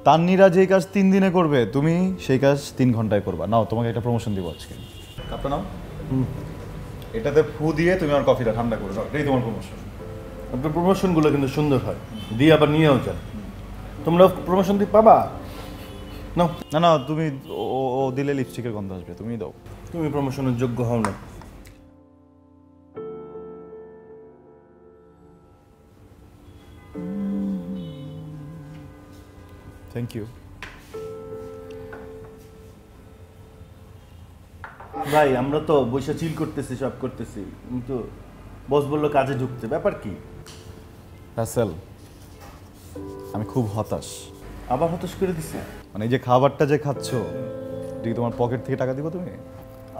তান্নিরা যে কাজ 3 দিনে করবে তুমি সেই কাজ 3 ঘন্টায় করবা। নাও তোমাকে একটা প্রমোশন দিব আজকে। কাপটা নাও। এটাতে ফু দিয়ে তুমি আমার কফিটা ঠান্ডা করে দাও, এটাই তোমার প্রমোশন। আপনার প্রমোশনগুলো কিন্তু সুন্দর হয়, দিয়ে আবার নিয়েও যান। তোমরা প্রমোশন দিয়ে পাবা নাও। না না, তুমি ও দিলে লিপস্টিকের গন্ধ আসবে, তুমি দাও। তুমি প্রমোশনের যোগ্য হও না। থ্যাংক ইউ ভাই। আমরা তো বৈশা চিল করতেছি, সব করতেছি, কিন্তু বস বললো কাজে ঢুকতে। ব্যাপার কি রাসেল? আমি খুব হতাশ। আবার হতাশ করে দিছে? মানে এই যে খাবারটা যে খাচ্ছ, যদি তোমার পকেট থেকে টাকা দিব তুমি?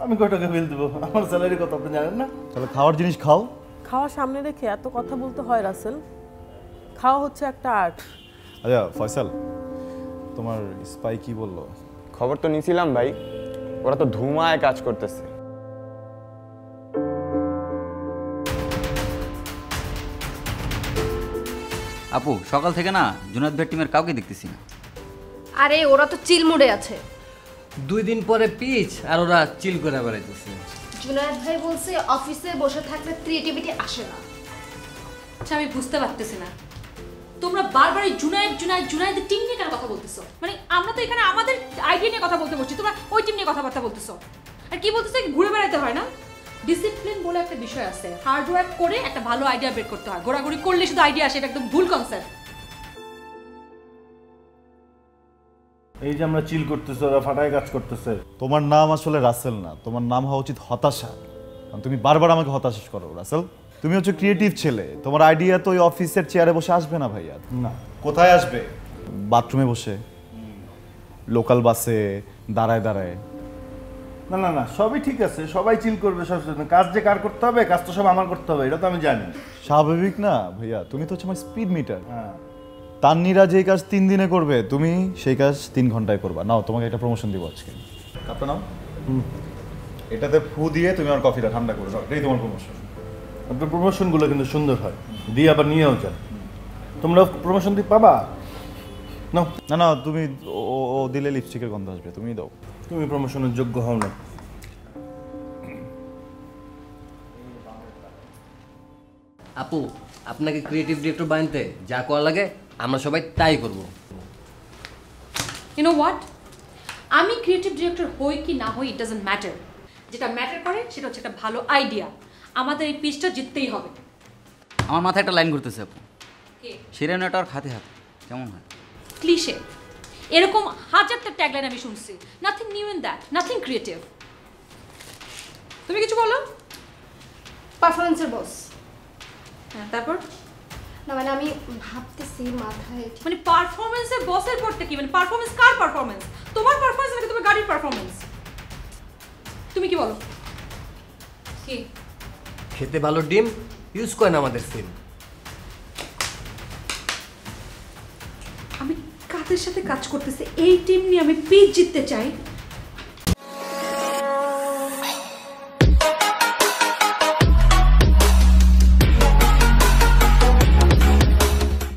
আমি কয় টাকা বিল দেবো? আমার স্যালারি কত আপনি জানেন না? তাহলে খাওয়ার জিনিস খাও। খাওয়া সামনে রেখে এত কথা বলতে হয় রাসেল? খাওয়া হচ্ছে একটা আর্ট। আচ্ছা ফয়সাল, তোমার স্পাই কি বললো? খবর তো নিয়েছিলাম ভাই, ওরা তো ধুমায় কাজ করতেছে। আপু সকাল থেকে না জুনায়েদ ভাই টিমের কাউকে দেখতেছি না। আরে ওরা তো চিল মুডে আছে। 2 দিন পরে পিচ আর ওরা চিল করে বেড়াইতেছে। জুনায়েদ ভাই বলছে অফিসে বসে থাকলে ক্রিয়েটিভিটি আসে না। আচ্ছা আমি বুঝতে পারতেছি না, তোমরা বারবার এই জুনায়েদ জুনায়েদ জুনায়েদের টিম নিয়ে কেন কথা বলতেছো? মানে আমরা তো এখানে আমাদের আইডিয়া নিয়ে কথা বলতে বসছি, তোমরা ওই টিম নিয়ে কথাবার্তা বলতেছো। আর কি বলতেছো, ঘুরে বেড়াতে হয় না? ডিসিপ্লিন বলে একটা বিষয় আছে, হার্ড ওয়ার্ক করে একটা ভালো আইডিয়া বের করতে হয়। ঘোরাঘুরি করলে শুধু আইডিয়া আসে, এটা একদম ভুল কনসেপ্ট। এই যে আমরা চিল করতেছি, ওরা ফাটায় কাজ করতেছে। তোমার নাম আসলে রাসেল না, তোমার নাম হওয়া উচিত হতাশা। তুমি বারবার আমাকে হতাশ করো রাসেল। তুমি হচ্ছে ক্রিয়েটিভ ছেলে, তোমার আইডিয়া তো ওই অফিসের চেয়ারে বসে আসবে না ভাইয়া। না, কোথায় আসবে? বাথরুমে বসে, লোকাল বাসে দাঁড়ায় দাঁড়ায়। না না না, সবই ঠিক আছে, সবাই চিল করবে। সব কাজ যে কার করতে হবে, কাজ তো সব আমার করতে হবে, এটা তো আমি জানি। স্বাভাবিক না ভাইয়া, তুমি তো হচ্ছে আমার স্পিড মিটার। হ্যাঁ, তান্নিরা যে কাজ 3 দিনে করবে তুমি সেই কাজ 3 ঘন্টায় করবা। নাও তোমাকে একটা প্রমোশন দিব আজকে। কাপটা নাও। এটাতে ফু দিয়ে তুমি আমার কফিটা ঠান্ডা করে দাও, এটাই তোমার প্রমোশন। আপনার প্রমোশনগুলো কিন্তু সুন্দর হয়, দিয়ে আবার নিয়েও যান। তোমরা প্রমোশন দিয়ে পাবা নাও। না না, তুমি ও দিলে লিপস্টিকের গন্ধ আসবে, তুমি দাও। তুমি প্রমোশনের যোগ্য হও না। আপু আপনাকে ক্রিয়েটিভ ডিরেক্টর বানাতে যা করা লাগে আমরা সবাই তাই করব। ইউ নো হোয়াট, আমি ক্রিয়েটিভ ডিরেক্টর হই কি না হই ইট ডাজন্ট ম্যাটার। যেটা ম্যাটার করে সেটা হচ্ছে একটা ভালো আইডিয়া। আমাদের এই পিচটা জিততেই হবে। আমার মাথায় একটা লাইন ঘুরতেছে আপু, কে? সেরা নেটওয়ার্ক হাতে হাতে, কেমন হয়? ক্লিশে, এরকম হাজারটা ট্যাগলাইন আমি শুনছি। Nothing new in that, nothing creative. তুমি কিছু বলো। পারফরমেন্সের বস। হ্যাঁ তারপর? না মানে আমি ভাবতেছি মাথায়। মানে পারফরমেন্সের বসের পড়তে কি? মানে পারফরমেন্স কার পারফরমেন্স? তোমার পারফরমেন্স নাকি তোমার গাড়ির পারফরমেন্স? তুমি কি বলো? কি খেতে ভালো ডিম ইউজ করেন আমাদের সিম। আমি কাদের সাথে কাজ করতেছি? এই টিম নিয়ে আমি পিচ জিততে চাই।